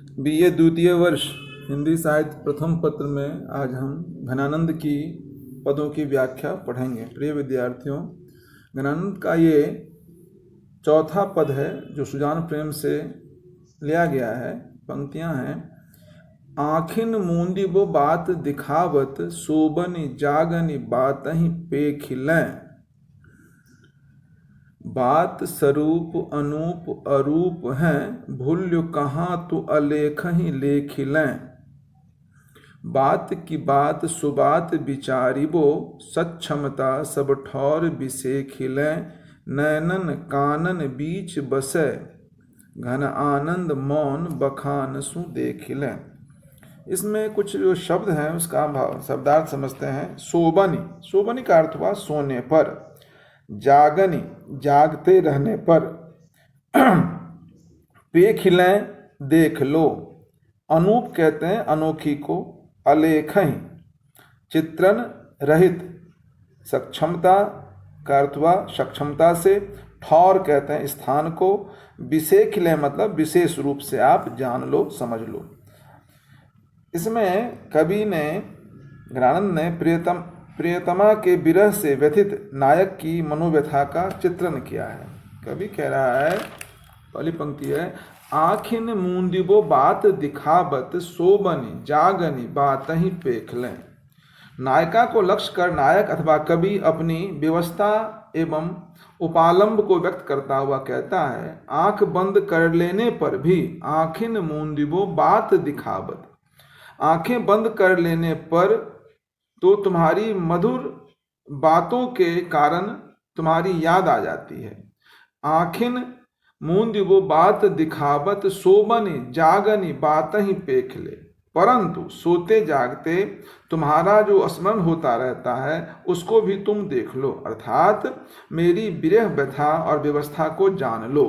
BA द्वितीय वर्ष हिंदी साहित्य प्रथम पत्र में आज हम घनानंद की पदों की व्याख्या पढ़ेंगे। प्रिय विद्यार्थियों, घनानंद का ये चौथा पद है जो सुजान प्रेम से लिया गया है। पंक्तियां हैं, आँखिन मूंदी वो बात दिखावत, सोबनि जागनि बातहि पेखिलें। बात स्वरूप अनूप अरूप हैं, भूल्यो कहाँ तु अलेखहि लेखिलें। बात की बात सुबात विचारिबो, सक्षमता सब ठौर बिसेखिलें। नैनन कानन बीच बसै, घन आनंद मौन बखान सु देखिलें। इसमें कुछ जो शब्द हैं उसका शब्दार्थ समझते हैं। सोबनी, सोबनी का अर्थ हुआ सोने पर। जागनी, जागते रहने पर। पेखिलें, देख लो। अनूप कहते हैं अनोखी को। अलेखहि, चित्रण रहित। सक्षमता का अर्थ हुआ सक्षमता से। ठौर कहते हैं स्थान को। विशेखिलें मतलब विशेष रूप से आप जान लो, समझ लो। इसमें कवि ने, घनानंद ने प्रियतमा के विरह से व्यथित नायक की मनोव्यथा का चित्रण किया है। कवि कह रहा है, पहली पंक्ति है, आँखिन मूंदिबो बात दिखावत, सोबनि जागनि बातहि पेखलें। नायिका को लक्ष्य कर नायक अथवा कवि अपनी व्यवस्था एवं उपालंब को व्यक्त करता हुआ कहता है, आंख बंद कर लेने पर भी आँखिन मूंदिबो बात दिखावत। आंखें बंद कर लेने पर तो तुम्हारी मधुर बातों के कारण तुम्हारी याद आ जाती है। आँखिन मूंदिबो बात दिखावत, सोबनि जागनि बातहि पेखले। परंतु सोते जागते तुम्हारा जो स्मरण होता रहता है उसको भी तुम देख लो, अर्थात मेरी विरह व्यथा और व्यवस्था को जान लो।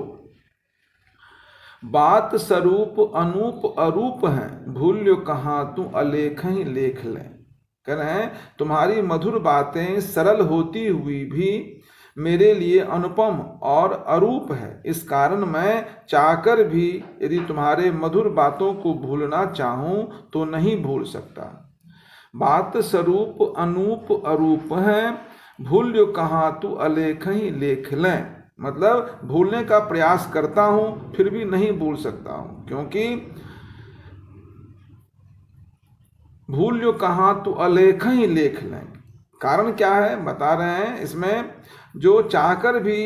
बात स्वरूप अनूप अरूप हैं, भूल्यो कहाँ तू अलेखहि लेख लें। कह रहे हैं तुम्हारी मधुर बातें सरल होती हुई भी मेरे लिए अनुपम और अरूप है। इस कारण मैं चाहकर भी यदि तुम्हारे मधुर बातों को भूलना चाहूं तो नहीं भूल सकता। बात स्वरूप अनूप अरूप हैं, भूल्यो कहाँ तू अलेखहि लेख लें। मतलब भूलने का प्रयास करता हूं फिर भी नहीं भूल सकता हूं, क्योंकि भूल्यो कहाँ तू अलेखहि लेख लें। कारण क्या है बता रहे हैं इसमें, जो चाहकर भी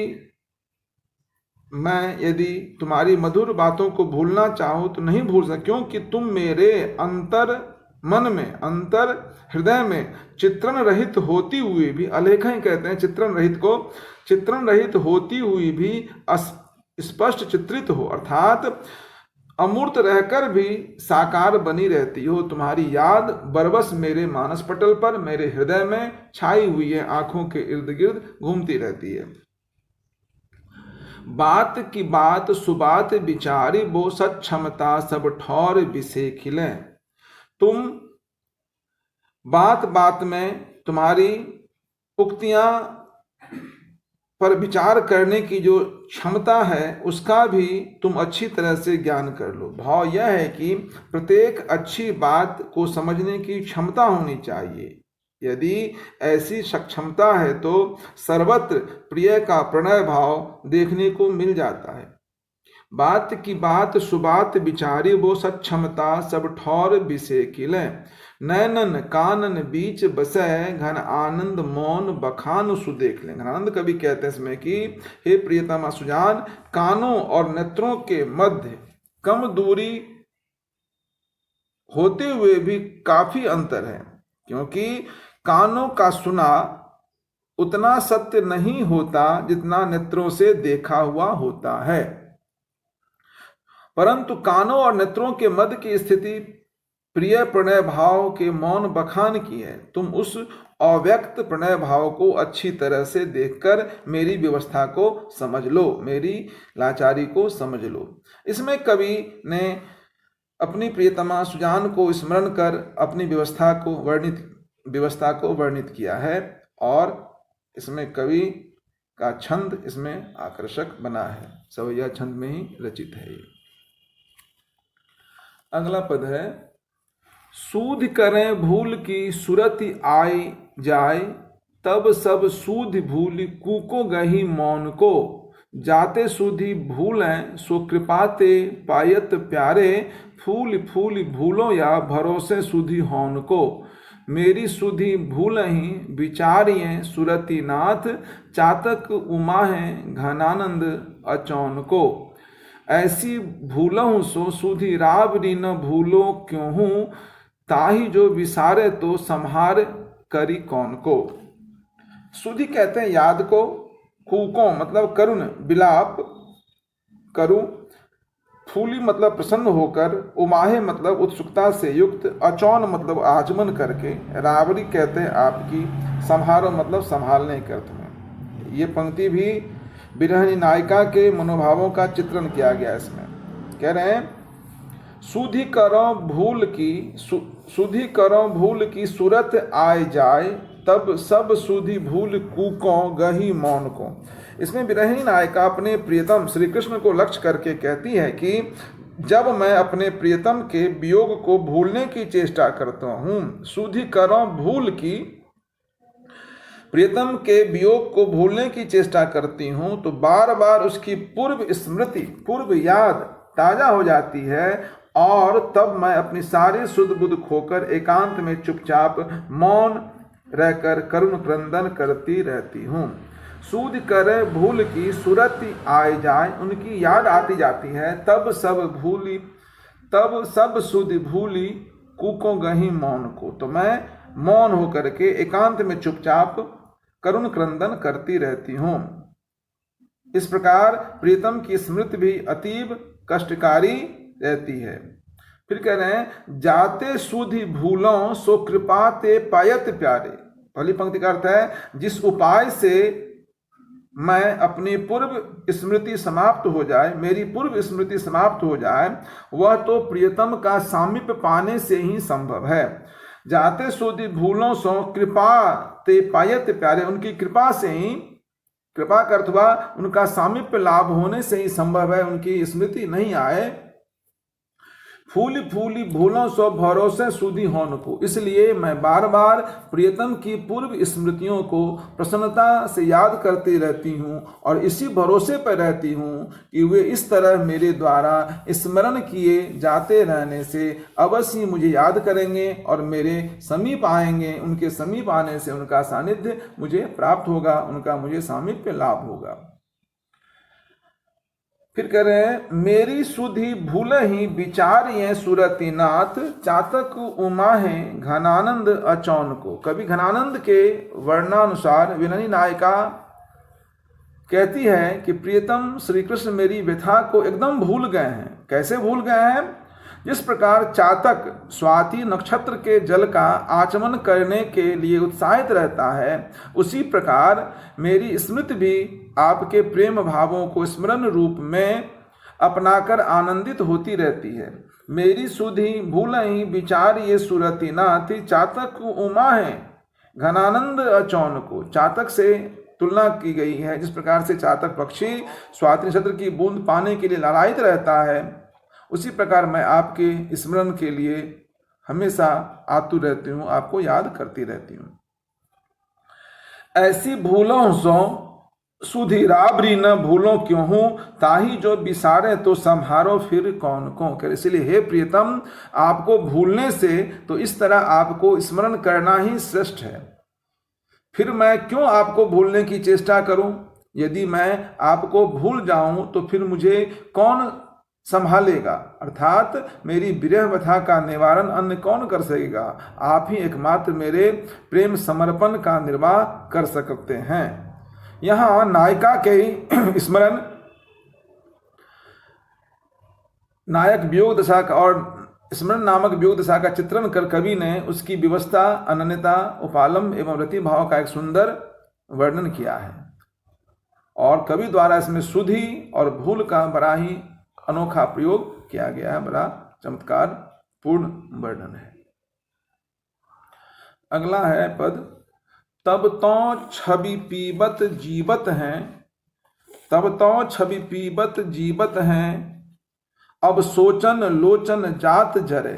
मैं यदि तुम्हारी मधुर बातों को भूलना चाहूँ तो नहीं भूल सकता, क्योंकि तुम मेरे अंतर मन में, अंतर हृदय में चित्रण रहित होती हुई भी, अलेखहि कहते हैं चित्रण रहित को, चित्रण रहित होती हुई भी स्पष्ट चित्रित हो, अर्थात अमूर्त रहकर भी साकार बनी रहती हो। तुम्हारी याद बरबस मेरे मानस पटल पर, मेरे हृदय में छाई हुई है, आंखों के इर्द गिर्द घूमती रहती है। बात की बात सुबात विचारी बो, सक्षमता सब ठौर बिसेखिलें। तुम बात बात में तुम्हारी उक्तियां पर विचार करने की जो क्षमता है उसका भी तुम अच्छी तरह से ज्ञान कर लो। भाव यह है कि प्रत्येक अच्छी बात को समझने की क्षमता होनी चाहिए। यदि ऐसी सक्षमता है तो सर्वत्र प्रिय का प्रणय भाव देखने को मिल जाता है। बात की बात सुबात विचारी वो, सक्षमता सब ठौर बिसेखिलें। नैनन कानन बीच बसै, घन आनंद मौन बखान सु देख लें। आनंद कवि कहते हैं इसमें कि हे प्रियतमा सुजान, कानों और नेत्रों के मध्य कम दूरी होते हुए भी काफी अंतर है, क्योंकि कानों का सुना उतना सत्य नहीं होता जितना नेत्रों से देखा हुआ होता है। परंतु कानों और नेत्रों के मध्य की स्थिति प्रिय प्रणय भाव के मौन बखान की है। तुम उस अव्यक्त प्रणय भाव को अच्छी तरह से देखकर मेरी व्यवस्था को समझ लो, मेरी लाचारी को समझ लो। इसमें कवि ने अपनी प्रियतमा सुजान को स्मरण कर अपनी व्यवस्था को वर्णित किया है, और इसमें कवि का छंद इसमें आकर्षक बना है। सवैया छंद में ही रचित है ये। अगला पद है, सूध करें भूल की सूरत आई जाए, तब सब सूध भूल कूको गही मौन को, जाते सूधी भूलें सो कृपाते पायत प्यारे, फूल फूल भूलो या भरोसे सुधी हौन को, मेरी सुधी भूलहि विचारिये सुरति नाथ, चातक उमाहें घनानंद अचौन को, ऐसी भूलहूँ सो सुधी रावरी न भूलो क्यों हूँ, ताही जो विसारे तो संहार करी कौन को। सुधी कहते हैं याद को, कूकों मतलब करुण विलाप करूं, फूली मतलब प्रसन्न होकर, उमाहे मतलब उत्सुकता से युक्त, अचौन मतलब आचमन करके, रावरी कहते हैं आपकी, संहारो मतलब संभालने के अर्थ में। ये पंक्ति भी विरहिणी नायिका के मनोभावों का चित्रण किया गया। इसमें कह रहे हैं, सुधी करो भूल की सूरत आए जाए, तब सब सुधी भूल कूकों गही मौन को। इसमें विरहिणी नायिका अपने प्रियतम श्री कृष्ण को लक्ष्य करके कहती है कि जब मैं अपने प्रियतम के वियोग को भूलने की चेष्टा करता हूँ, सुधी करो भूल की, प्रियतम के वियोग को भूलने की चेष्टा करती हूँ तो बार बार उसकी पूर्व स्मृति, पूर्व याद ताजा हो जाती है, और तब मैं अपनी सारी सुध बुध खोकर एकांत में चुपचाप मौन रहकर करुण क्रंदन करती रहती हूँ। सूद करे भूल की सूरत आए जाए, उनकी याद आती जाती है, तब सब सुध भूली कूको गही मौन को, तो मैं मौन होकर के एकांत में चुपचाप करुण क्रंदन करती रहती हूँ। इस प्रकार प्रीतम की स्मृति भी अतीब कष्टकारी रहती है। फिर कह रहे हैं, जाते सुधि भूलों सो कृपा ते पायत प्यारे। पहली पंक्ति का अर्थ है, जिस उपाय से मैं अपनी पूर्व स्मृति समाप्त हो जाए, मेरी पूर्व स्मृति समाप्त हो जाए, वह तो प्रियतम का सामीप्य पाने से ही संभव है। जाते सुधि भूलों सो कृपा ते पायत प्यारे, उनकी कृपा से ही, कृपा का अर्थ हुआ उनका सामीप्य लाभ होने से ही संभव है, उनकी स्मृति नहीं आए। फूली फूली भूलों सो भरोसे सुधी होन को, इसलिए मैं बार बार प्रियतम की पूर्व स्मृतियों को प्रसन्नता से याद करती रहती हूँ और इसी भरोसे पर रहती हूँ कि वे इस तरह मेरे द्वारा स्मरण किए जाते रहने से अवश्य मुझे याद करेंगे और मेरे समीप आएंगे। उनके समीप आने से उनका सानिध्य मुझे प्राप्त होगा, उनका मुझे सामीप्य लाभ होगा। फिर कह रहे हैं, मेरी सुधि भूल ही विचार ये सुरति नाथ, चातक उमा है घनानंद अचौन को। कवि घनानंद के वर्णानुसार विरहिणी नायिका कहती है कि प्रियतम श्री कृष्ण मेरी व्यथा को एकदम भूल गए हैं। कैसे भूल गए हैं? जिस प्रकार चातक स्वाति नक्षत्र के जल का आचमन करने के लिए उत्साहित रहता है, उसी प्रकार मेरी स्मृति भी आपके प्रेम भावों को स्मरण रूप में अपनाकर आनंदित होती रहती है। मेरी सुधि भूल ही विचार ये सुरति नाथ, चातक उमा है घनानंद अचौन को। चातक से तुलना की गई है। जिस प्रकार से चातक पक्षी स्वाति नक्षत्र की बूंद पाने के लिए लालायित रहता है, उसी प्रकार मैं आपके स्मरण के लिए हमेशा आतुर रहती हूँ, आपको याद करती रहती हूँ। ऐसी भूलों सो सुधि राबरी न भूलों क्यों हूँ, ताही जो विसारे तो संहारो फिर कौन को। कर इसलिए हे प्रियतम, आपको भूलने से तो इस तरह आपको स्मरण करना ही श्रेष्ठ है। फिर मैं क्यों आपको भूलने की चेष्टा करूं? यदि मैं आपको भूल जाऊं तो फिर मुझे कौन संभालेगा? अर्थात मेरी विरह व्यथा का निवारण अन्य कौन कर सकेगा? आप ही एकमात्र मेरे प्रेम समर्पण का निर्वाह कर सकते हैं। यहाँ नायिका के स्मरण, नायक वियोग दशा का और स्मरण नामक वियोग दशा का चित्रण कर कवि ने उसकी व्यवस्था, अनन्यता, उपालंब एवं रति भाव का एक सुंदर वर्णन किया है। और कवि द्वारा इसमें सुधि और भूल का बड़ा ही अनोखा प्रयोग किया गया है, बड़ा चमत्कार पूर्ण वर्णन है। अगला है पद, तब तो छवि पीबत जीवत हैं, तब तो छवि पीबत जीवत हैं, अब सोचन लोचन जात जरे।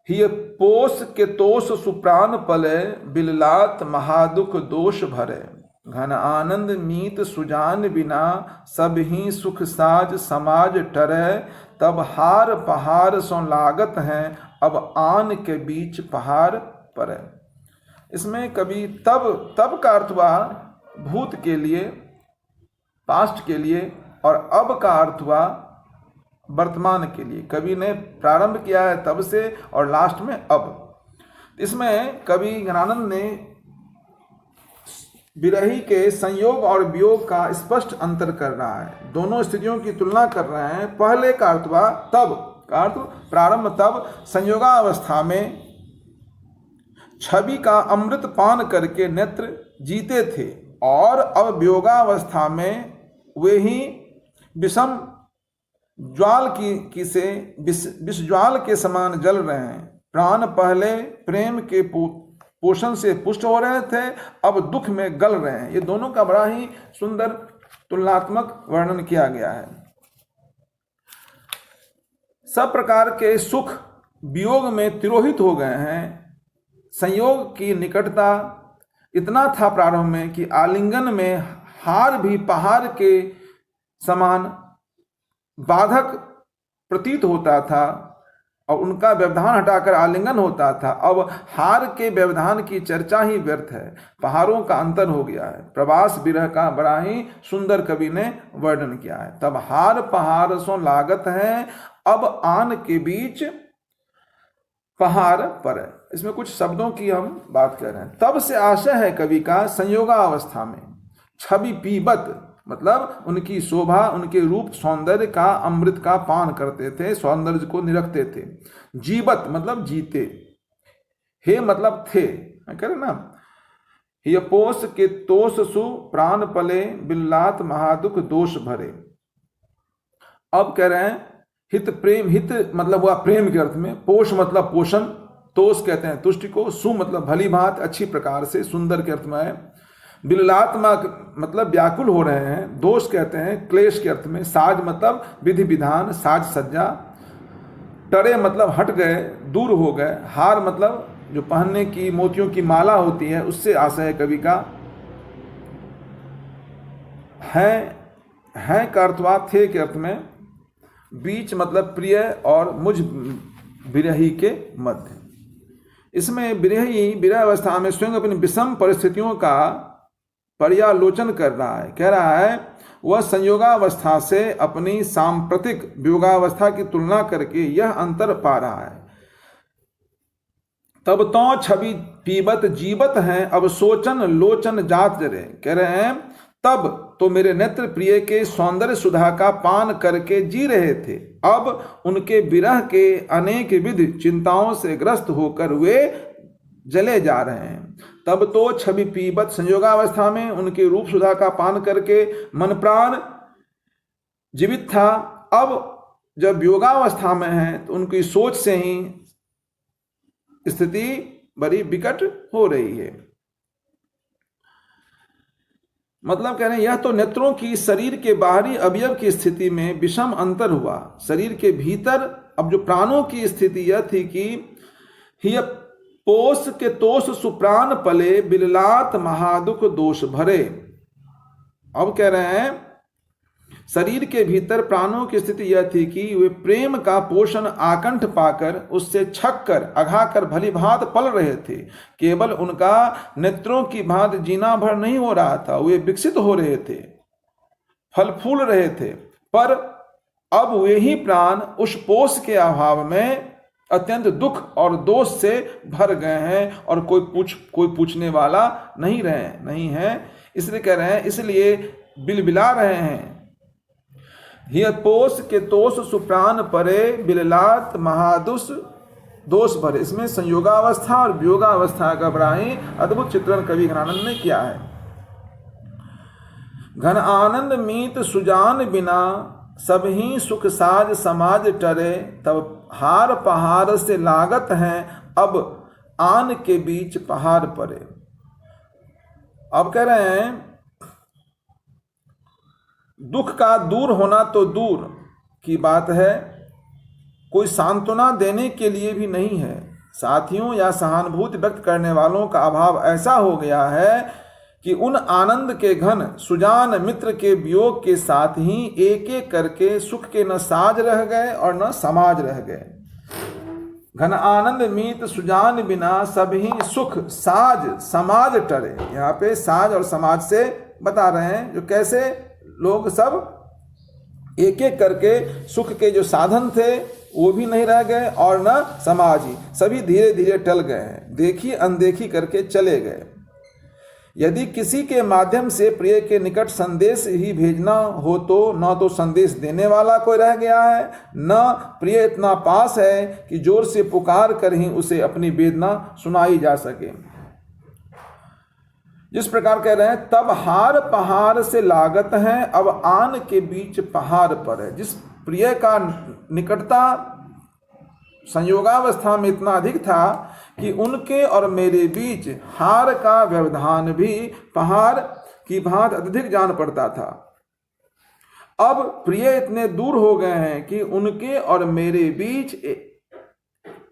हिय पोष के तोष सुप्राण पले, बिललात महादुख दोष भरे। घन आनंद मीत सुजान बिना, सब ही सुख साज समाज टरे। तब हार पहाड़ सो लागत हैं, अब आन के बीच पहाड़ परे। इसमें कभी तब का अर्थ हुआ भूत के लिए, पास्ट के लिए, और अब का अर्थ हुआ वर्तमान के लिए। कवि ने प्रारंभ किया है तब से और लास्ट में अब। इसमें कवि घनानंद ने विरही के संयोग और वियोग का स्पष्ट अंतर कर रहा है, दोनों स्थितियों की तुलना कर रहे हैं। पहले का अर्थ हुआ तब का अर्थ प्रारंभ, तब संयोगावस्था में छवि का अमृत पान करके नेत्र जीते थे, और अब वियोगावस्था में वे ही विषम ज्वाल विष ज्वाल के समान जल रहे हैं। प्राण पहले प्रेम के पोषण से पुष्ट हो रहे थे, अब दुख में गल रहे हैं। ये दोनों का बड़ा ही सुंदर तुलनात्मक वर्णन किया गया है। सब प्रकार के सुख वियोग में तिरोहित हो गए हैं। संयोग की निकटता इतना था प्रारंभ में कि आलिंगन में हार भी पहाड़ के समान बाधक प्रतीत होता था और उनका व्यवधान हटाकर आलिंगन होता था। अब हार के व्यवधान की चर्चा ही व्यर्थ है, पहाड़ों का अंतर हो गया है। प्रवास विरह का बड़ा ही सुंदर कवि ने वर्णन किया है। तब हार पहाड़ सो लागत है, अब आन के बीच पहाड़ पर। इसमें कुछ शब्दों की हम बात कर रहे हैं। तब से आशय है कवि का संयोगावस्था में छवि पीबत, मतलब उनकी शोभा, उनके रूप सौंदर्य का अमृत का पान करते थे, सौंदर्य को निरखते थे। जीवत मतलब जीते, हे मतलब थे, कह रहे ना। ये पोष के तोष सु प्राण पले, बिल्लात महादुख दोष भरे। अब कह रहे हैं हित प्रेम, हित मतलब हुआ प्रेम के अर्थ में, पोष मतलब पोषण, तोष कहते हैं तुष्टि को, सु मतलब भली भांत अच्छी प्रकार से, सुंदर के अर्थ में है। बिललात्मक मतलब व्याकुल हो रहे हैं, दोष कहते हैं क्लेश के अर्थ में। साज मतलब विधि विधान, साज सज्जा। टरे मतलब हट गए, दूर हो गए। हार मतलब जो पहनने की मोतियों की माला होती है, उससे आशय है कवि का। हैं का अर्थवा थे के अर्थ में। बीच मतलब प्रिय और मुझ विरही के मध्य। इसमें विरही विरहावस्था में स्वयं अपनी विषम परिस्थितियों का पर्यालोचन कर रहा है। कह रहा है वह संयोगावस्था से अपनी सांप्रतिक वियोगावस्था की तुलना करके यह अंतर पा रहा है। तब तो छवि पीबत जीवत हैं, अब सोचन लोचन जात जरे। कह रहे हैं तब तो मेरे नेत्र प्रिय के सौंदर्य सुधा का पान करके जी रहे थे, अब उनके विरह के अनेक विध चिंताओं से ग्रस्त होकर वे जले जा रहे हैं। तब तो छवि पीबत संयोगावस्था में उनके रूप सुधा का पान करके मन प्राण जीवित था, अब जब योगावस्था में है तो उनकी सोच से ही स्थिति बड़ी विकट हो रही है। मतलब कह रहे हैं यह तो नेत्रों की शरीर के बाहरी अवयव की स्थिति में विषम अंतर हुआ। शरीर के भीतर अब जो प्राणों की स्थिति यह थी कि हिय पोष के तोष सुप्राण पले, बिललात महादुख दोष भरे। अब कह रहे हैं शरीर के भीतर प्राणों की स्थिति यह थी कि वे प्रेम का पोषण आकंठ पाकर उससे छक कर अघाकर भली भांत पल रहे थे। केवल उनका नेत्रों की भांत जीना भर नहीं हो रहा था, वे विकसित हो रहे थे, फल फूल रहे थे। पर अब वे ही प्राण उस पोष के अभाव में अत्यंत दुख और दोष से भर गए हैं और कोई पूछने वाला नहीं है। इसलिए कह रहे हैं, इसलिए बिलबिला रहे हैं। हिय पोष के तोष सुप्राण परे, बिललात महादुष दोष भरे। इसमें संयोगावस्था और वियोगावस्था का बड़ा ही अद्भुत चित्रण कवि घनानंद ने किया है। घन आनंद मीत सुजान बिना, सब ही सुख साज समाज टरे। तब हार पहाड़ से लागत हैं, अब आन के बीच पहाड़ परे। अब कह रहे हैं दुख का दूर होना तो दूर की बात है, कोई सांत्वना देने के लिए भी नहीं है। साथियों या सहानुभूति व्यक्त करने वालों का अभाव ऐसा हो गया है कि उन आनंद के घन सुजान मित्र के वियोग के साथ ही एक एक करके सुख के न साज रह गए और न समाज रह गए। घन आनंद मीत सुजान बिना सभी सुख साज समाज टरे। यहाँ पे साज और समाज से बता रहे हैं, जो कैसे लोग सब एक एक करके सुख के जो साधन थे वो भी नहीं रह गए और न समाज ही, सभी धीरे धीरे टल गए हैं, देखी अनदेखी करके चले गए। यदि किसी के माध्यम से प्रिय के निकट संदेश ही भेजना हो तो न तो संदेश देने वाला कोई रह गया है, न प्रिय इतना पास है कि जोर से पुकार कर ही उसे अपनी वेदना सुनाई जा सके। जिस प्रकार कह रहे हैं, तब हार पहाड़ से लागत है, अब आन के बीच पहाड़ पर है। जिस प्रिय का निकटता संयोगावस्था में इतना अधिक था कि उनके और मेरे बीच हार का व्यवधान भी पहाड़ की भांति अत्यधिक जान पड़ता था। अब प्रिय इतने दूर हो गए हैं कि उनके और मेरे बीच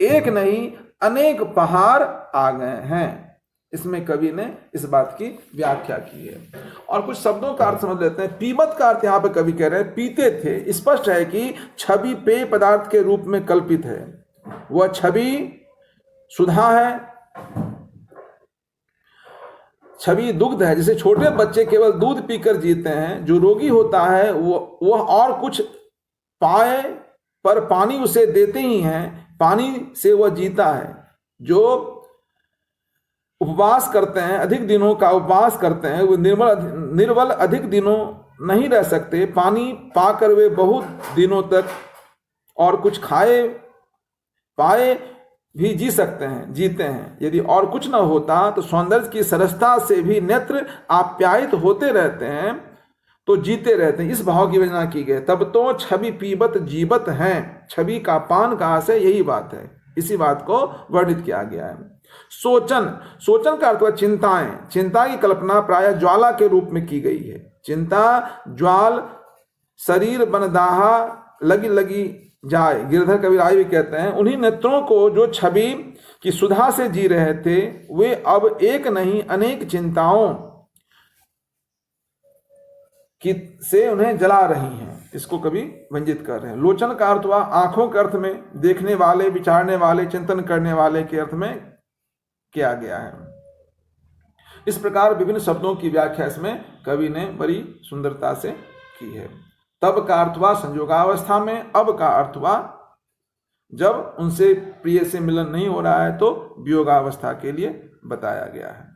एक नहीं अनेक पहाड़ आ गए हैं। इसमें कवि ने इस बात की व्याख्या की है। और कुछ शब्दों का अर्थ समझ लेते हैं। पीबत का अर्थ यहाँ पे कवि कह रहे हैं पीते थे। स्पष्ट है कि छवि पेय पदार्थ के रूप में कल्पित है। वह छवि सुधा है, छवि दुग्ध है। जैसे छोटे बच्चे केवल दूध पीकर जीते हैं, जो रोगी होता है वह और कुछ पाए पर पानी उसे देते ही हैं, पानी से वह जीता है। जो उपवास करते हैं, अधिक दिनों का उपवास करते हैं, वो निर्बल अधिक दिनों नहीं रह सकते। पानी पाकर वे बहुत दिनों तक और कुछ खाए पाए भी जी सकते हैं, जीते हैं। यदि और कुछ न होता तो सौंदर्य की सरसता से भी नेत्र आप्यायित होते रहते हैं, तो जीते रहते हैं। इस भाव की वजह की गई। तब तो छवि पीबत जीवत हैं। छवि का पान कहाँ से, यही बात है। इसी बात को वर्णित किया गया है। सोचन, सोचन का अर्थ चिंताएं। चिंता की कल्पना प्रायः ज्वाला के रूप में की गई है। चिंता ज्वाल शरीर बनदाहा लगी लगी जाए। गिरधर कविराय भी कहते हैं, उन्हीं नेत्रों को जो छवि की सुधा से जी रहे थे, वे अब एक नहीं अनेक चिंताओं की से उन्हें जला रही हैं। इसको कवि व्यंजित कर रहे हैं। लोचन का अर्थ हुआ आंखों के अर्थ में, देखने वाले, विचारने वाले, चिंतन करने वाले के अर्थ में किया गया है। इस प्रकार विभिन्न शब्दों की व्याख्या इसमें कवि ने बड़ी सुंदरता से की है। तब का अर्थ हुआ संयोगावस्था में, अब का अर्थ हुआ जब उनसे प्रिय से मिलन नहीं हो रहा है तो वियोगावस्था के लिए बताया गया है।